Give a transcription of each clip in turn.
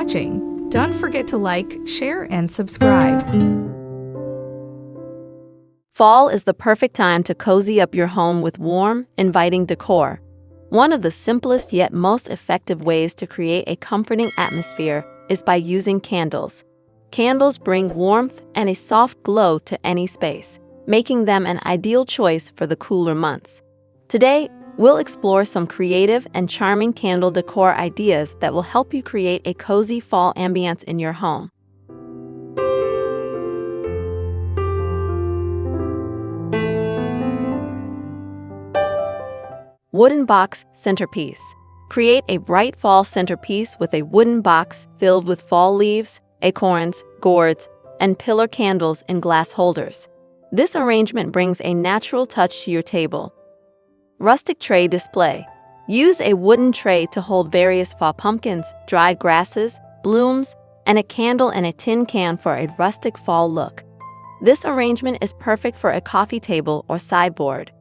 watching. Don't forget to like, share, and subscribe. Fall is the perfect time to cozy up your home with warm, inviting decor. One of the simplest yet most effective ways to create a comforting atmosphere is by using candles. Candles bring warmth and a soft glow to any space, making them an ideal choice for the cooler months. Today, we'll explore some creative and charming candle decor ideas that will help you create a cozy fall ambience in your home. Wooden box centerpiece. Create a bright fall centerpiece with a wooden box filled with fall leaves, acorns, gourds, and pillar candles in glass holders. This arrangement brings a natural touch to your table. Rustic tray display. Use a wooden tray to hold various fall pumpkins, dried grasses, blooms, and a candle in a tin can for a rustic fall look. This arrangement is perfect for a coffee table or sideboard.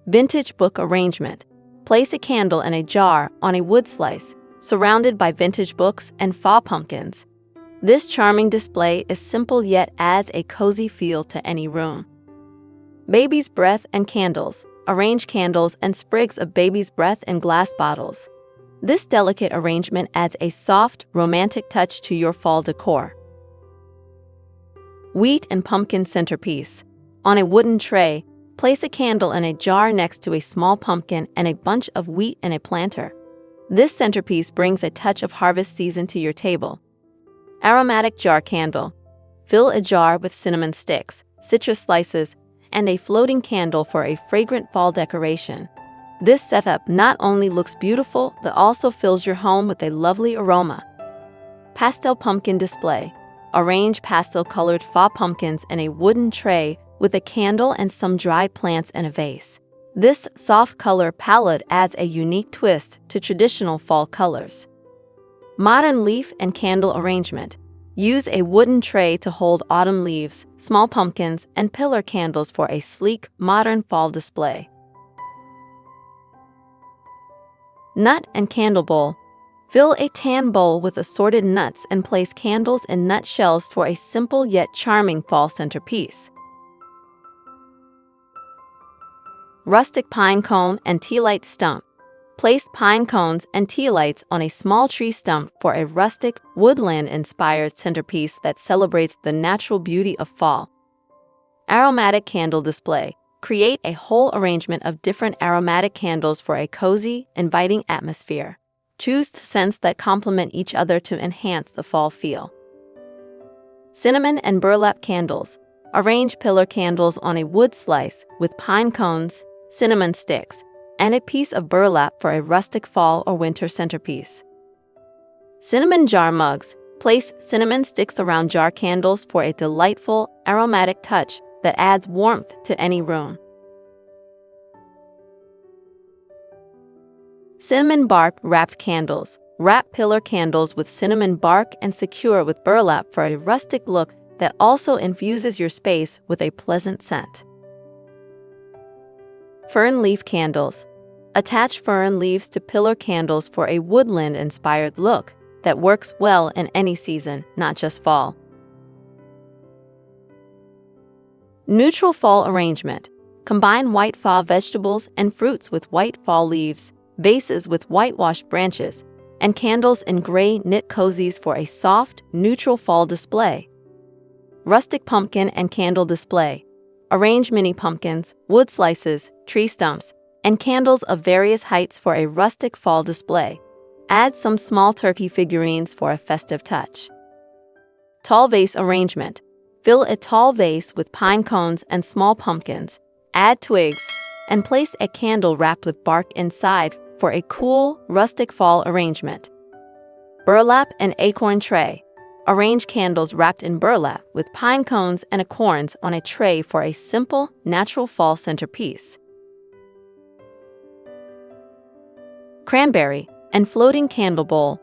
Vintage book arrangement. Place a candle in a jar on a wood slice, surrounded by vintage books and fall pumpkins. This charming display is simple yet adds a cozy feel to any room. Baby's breath and candles. Arrange candles and sprigs of baby's breath in glass bottles. This delicate arrangement adds a soft, romantic touch to your fall decor. Wheat and pumpkin centerpiece. On a wooden tray, place a candle in a jar next to a small pumpkin and a bunch of wheat in a planter. This centerpiece brings a touch of harvest season to your table. Aromatic jar candle. Fill a jar with cinnamon sticks, citrus slices, and a floating candle for a fragrant fall decoration. This setup not only looks beautiful, but also fills your home with a lovely aroma. Pastel pumpkin display. Arrange pastel-colored fall pumpkins in a wooden tray with a candle and some dried plants in a vase. This soft color palette adds a unique twist to traditional fall colors. Modern leaf and candle arrangement. Use a wooden tray to hold autumn leaves, small pumpkins, and pillar candles for a sleek, modern fall display. Nut and candle bowl. Fill a tan bowl with assorted nuts and place candles in nut shells for a simple yet charming fall centerpiece. Rustic pine cone and tea light stump. Place pine cones and tea lights on a small tree stump for a rustic, woodland-inspired centerpiece that celebrates the natural beauty of fall. Aromatic candle display. Create a whole arrangement of different aromatic candles for a cozy, inviting atmosphere. Choose scents that complement each other to enhance the fall feel. Cinnamon and burlap candles. Arrange pillar candles on a wood slice with pine cones, cinnamon sticks, and a piece of burlap for a rustic fall or winter centerpiece. Cinnamon jar mugs. Place cinnamon sticks around jar candles for a delightful, aromatic touch that adds warmth to any room. Cinnamon bark wrapped candles. Wrap pillar candles with cinnamon bark and secure with burlap for a rustic look that also infuses your space with a pleasant scent. Fern leaf candles. Attach fern leaves to pillar candles for a woodland-inspired look that works well in any season, not just fall. Neutral fall arrangement. Combine white fall vegetables and fruits with white fall leaves, vases with whitewashed branches, and candles in gray knit cozies for a soft, neutral fall display. Rustic pumpkin and candle display. Arrange mini pumpkins, wood slices, tree stumps, and candles of various heights for a rustic fall display. Add some small turkey figurines for a festive touch. Tall vase arrangement. Fill a tall vase with pine cones and small pumpkins. Add twigs, and place a candle wrapped with bark inside for a cool, rustic fall arrangement. Burlap and acorn tray. Arrange candles wrapped in burlap with pine cones and acorns on a tray for a simple, natural fall centerpiece. Cranberry and floating candle bowl.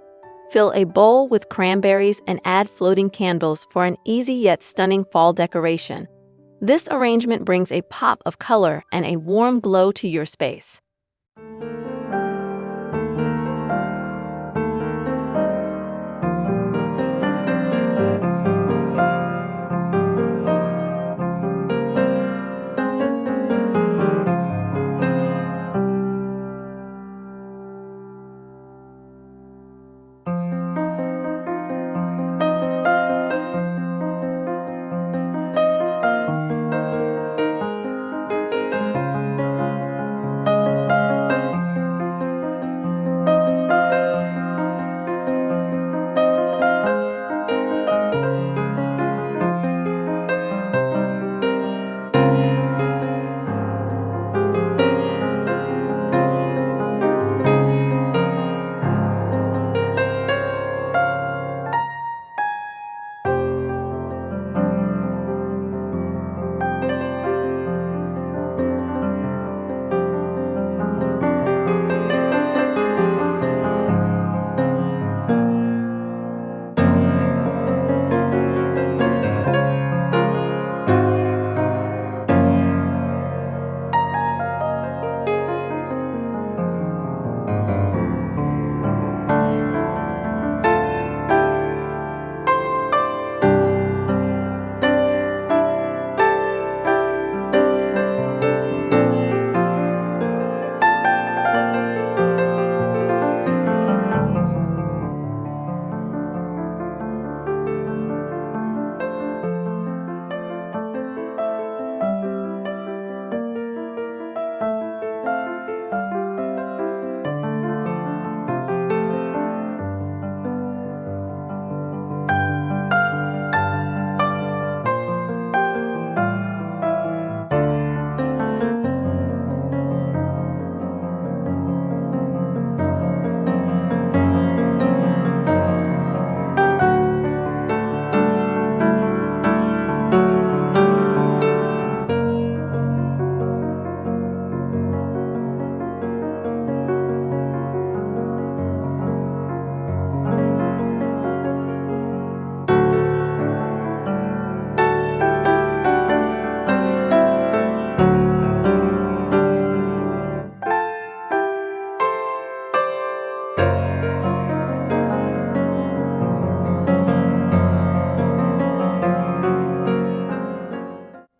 Fill a bowl with cranberries and add floating candles for an easy yet stunning fall decoration. This arrangement brings a pop of color and a warm glow to your space.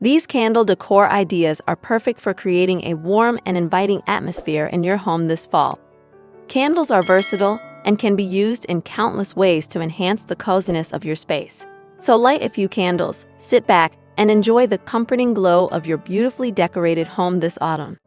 These candle decor ideas are perfect for creating a warm and inviting atmosphere in your home this fall. Candles are versatile and can be used in countless ways to enhance the coziness of your space. So light a few candles, sit back, and enjoy the comforting glow of your beautifully decorated home this autumn.